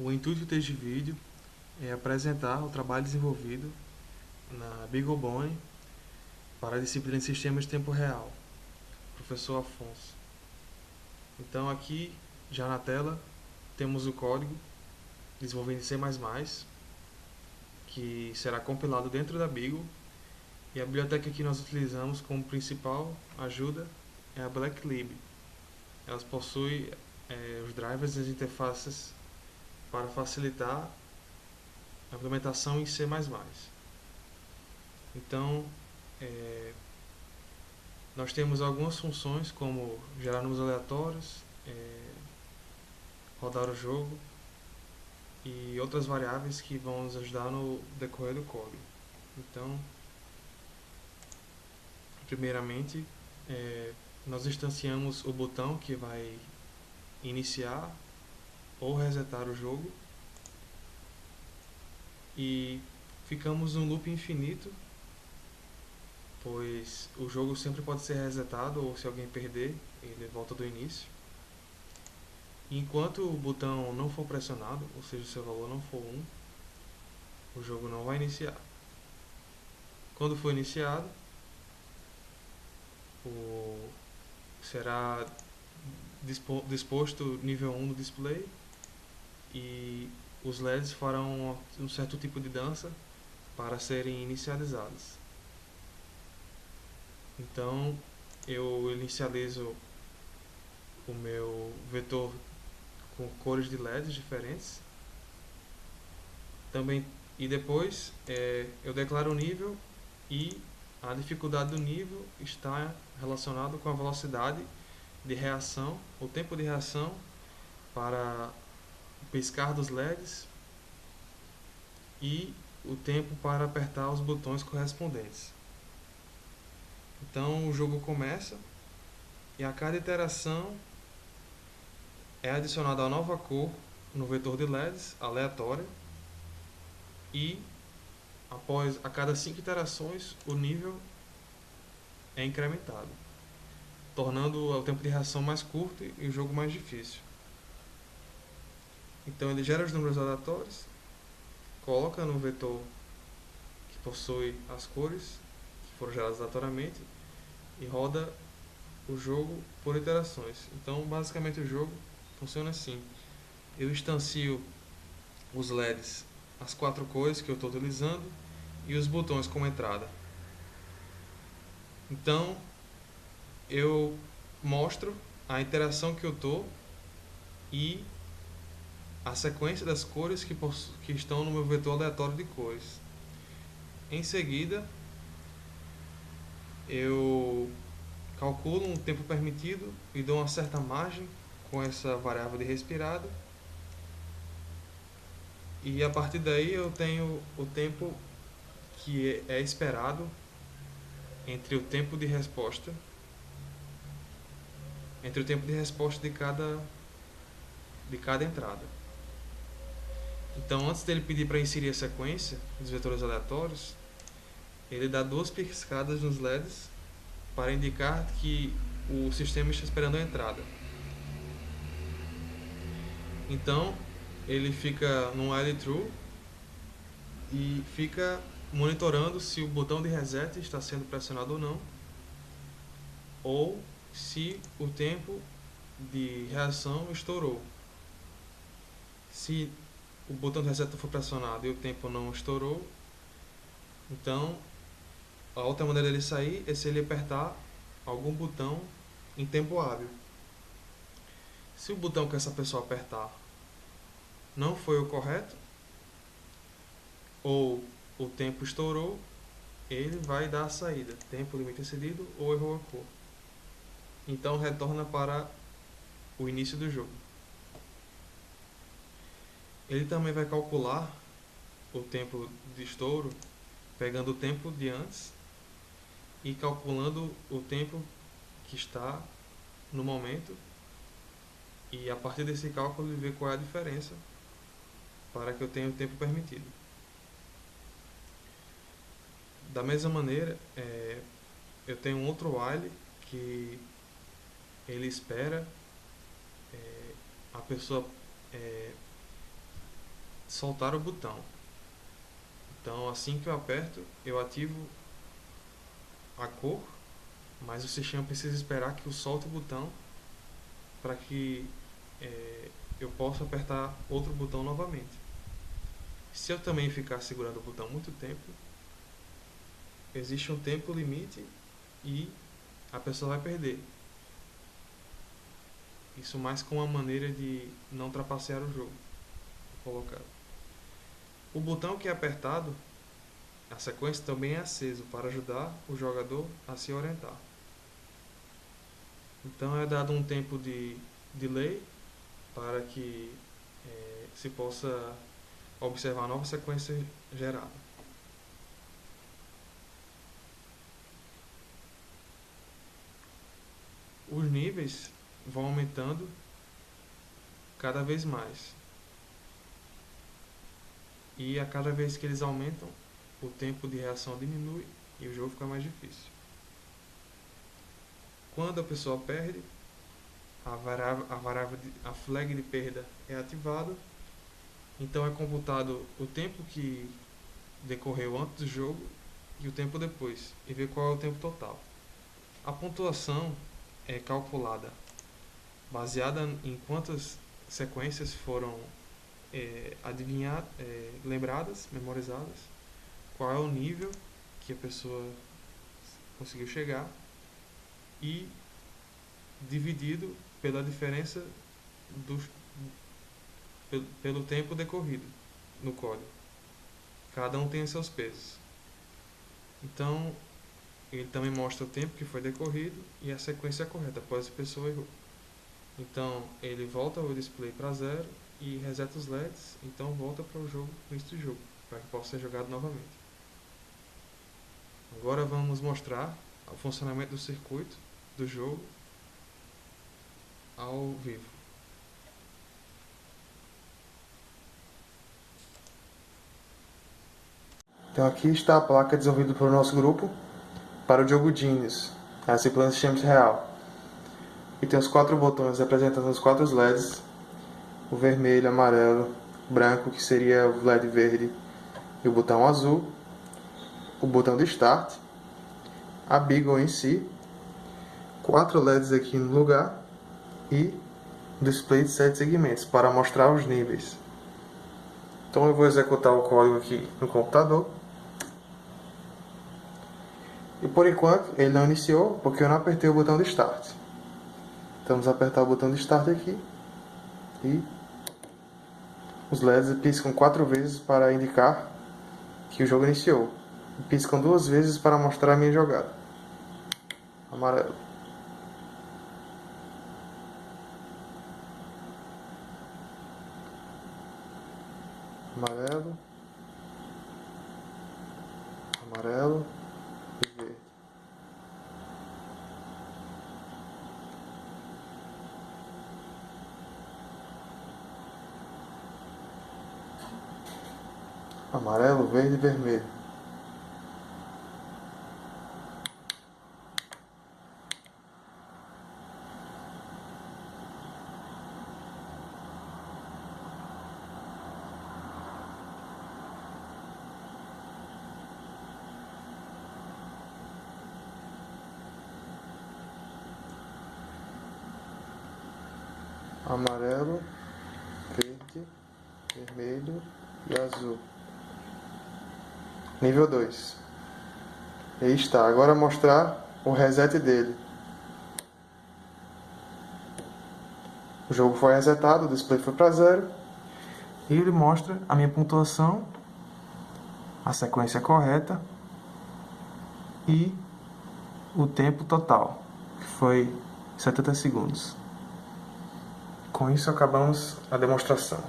O intuito deste vídeo é apresentar o trabalho desenvolvido na BeagleBone para a disciplina de Sistemas de Tempo Real, professor Afonso. Então aqui, já na tela, temos o código desenvolvido em C++, que será compilado dentro da Beagle, e a biblioteca que nós utilizamos como principal ajuda é a BlackLib. Elas possuem os drivers e as interfaces para facilitar a implementação em C++. Então, nós temos algumas funções como gerar números aleatórios, rodar o jogo e outras variáveis que vão nos ajudar no decorrer do código. Então, primeiramente, nós instanciamos o botão que vai iniciar ou resetar o jogo e ficamos num loop infinito, pois o jogo sempre pode ser resetado ou se alguém perder, ele volta do início. E enquanto o botão não for pressionado, ou seja, o seu valor não for 1, o jogo não vai iniciar. Quando for iniciado, será disposto nível 1 no display e os LEDs farão um certo tipo de dança para serem inicializados. Então eu inicializo o meu vetor com cores de LEDs diferentes. Também, e depois eu declaro o nível e a dificuldade do nível está relacionado com a velocidade de reação, o tempo de reação para o piscar dos LEDs e o tempo para apertar os botões correspondentes. Então o jogo começa e a cada iteração é adicionada uma nova cor no vetor de LEDs aleatória e a cada 5 iterações o nível é incrementado, tornando o tempo de reação mais curto e o jogo mais difícil. Então ele gera os números aleatórios, coloca no vetor que possui as cores que foram geradas aleatoriamente e roda o jogo por iterações. Então basicamente o jogo funciona assim: eu instancio os LEDs, as 4 cores que eu estou utilizando e os botões como entrada. Então eu mostro a interação que eu estou e a sequência das cores que estão no meu vetor aleatório de cores. Em seguida, eu calculo um tempo permitido e dou uma certa margem com essa variável de respirado. E a partir daí eu tenho o tempo que é esperado entre o tempo de resposta de cada entrada. Então, antes dele pedir para inserir a sequência dos vetores aleatórios, ele dá 2 piscadas nos LEDs para indicar que o sistema está esperando a entrada. Então, ele fica no while true e fica monitorando se o botão de reset está sendo pressionado ou se o tempo de reação estourou. Se o botão de reset foi pressionado e o tempo não estourou, então a outra maneira dele sair é se ele apertar algum botão em tempo hábil. Se o botão que essa pessoa apertar não foi o correto, ou o tempo estourou, ele vai dar a saída, tempo limite excedido ou errou a cor. Então retorna para o início do jogo. Ele também vai calcular o tempo de estouro pegando o tempo de antes e calculando o tempo que está no momento, e a partir desse cálculo ele vê qual é a diferença para que eu tenha o tempo permitido. Da mesma maneira, eu tenho um outro while que ele espera a pessoa soltar o botão. Então, assim que eu aperto, eu ativo a cor, mas o sistema precisa esperar que eu solte o botão para que eu possa apertar outro botão novamente. Se eu também ficar segurando o botão muito tempo, existe um tempo limite e a pessoa vai perder. Isso mais com uma maneira de não trapacear o jogo. Colocado. O botão que é apertado, a sequência também é aceso para ajudar o jogador a se orientar. Então é dado um tempo de delay para que se possa observar a nova sequência gerada. Os níveis vão aumentando cada vez mais. E a cada vez que eles aumentam, o tempo de reação diminui e o jogo fica mais difícil. Quando a pessoa perde, a flag de perda é ativada. Então é computado o tempo que decorreu antes do jogo e o tempo depois, e ver qual é o tempo total. A pontuação é calculada baseada em quantas sequências foram lembradas, memorizadas, qual é o nível que a pessoa conseguiu chegar e dividido pela diferença pelo tempo decorrido no código. Cada um tem os seus pesos. Então, ele também mostra o tempo que foi decorrido e a sequência correta após a pessoa errou. Então, ele volta o display para 0 e reseta os LEDs, então volta para o jogo, no início do jogo, para que possa ser jogado novamente. Agora vamos mostrar o funcionamento do circuito do jogo ao vivo. Então aqui está a placa desenvolvida pelo nosso grupo para o jogo Genius, a disciplina de sistema real. E tem os 4 botões representando os 4 LEDs, o vermelho, amarelo, branco, que seria o LED verde, e o botão azul, o botão de Start, a Beagle em si, 4 LEDs aqui no lugar e um display de 7 segmentos para mostrar os níveis. Então eu vou executar o código aqui no computador. E por enquanto ele não iniciou porque eu não apertei o botão de Start. Então vamos apertar o botão de Start aqui e os LEDs piscam 4 vezes para indicar que o jogo iniciou. E piscam 2 vezes para mostrar a minha jogada. Amarelo. Amarelo. Amarelo e verde. Amarelo, verde e vermelho. Amarelo, verde, vermelho e azul. Nível 2. E aí está. Agora mostrar o reset dele. O jogo foi resetado, o display foi para 0. E ele mostra a minha pontuação, a sequência correta e o tempo total, que foi 70 segundos. Com isso acabamos a demonstração.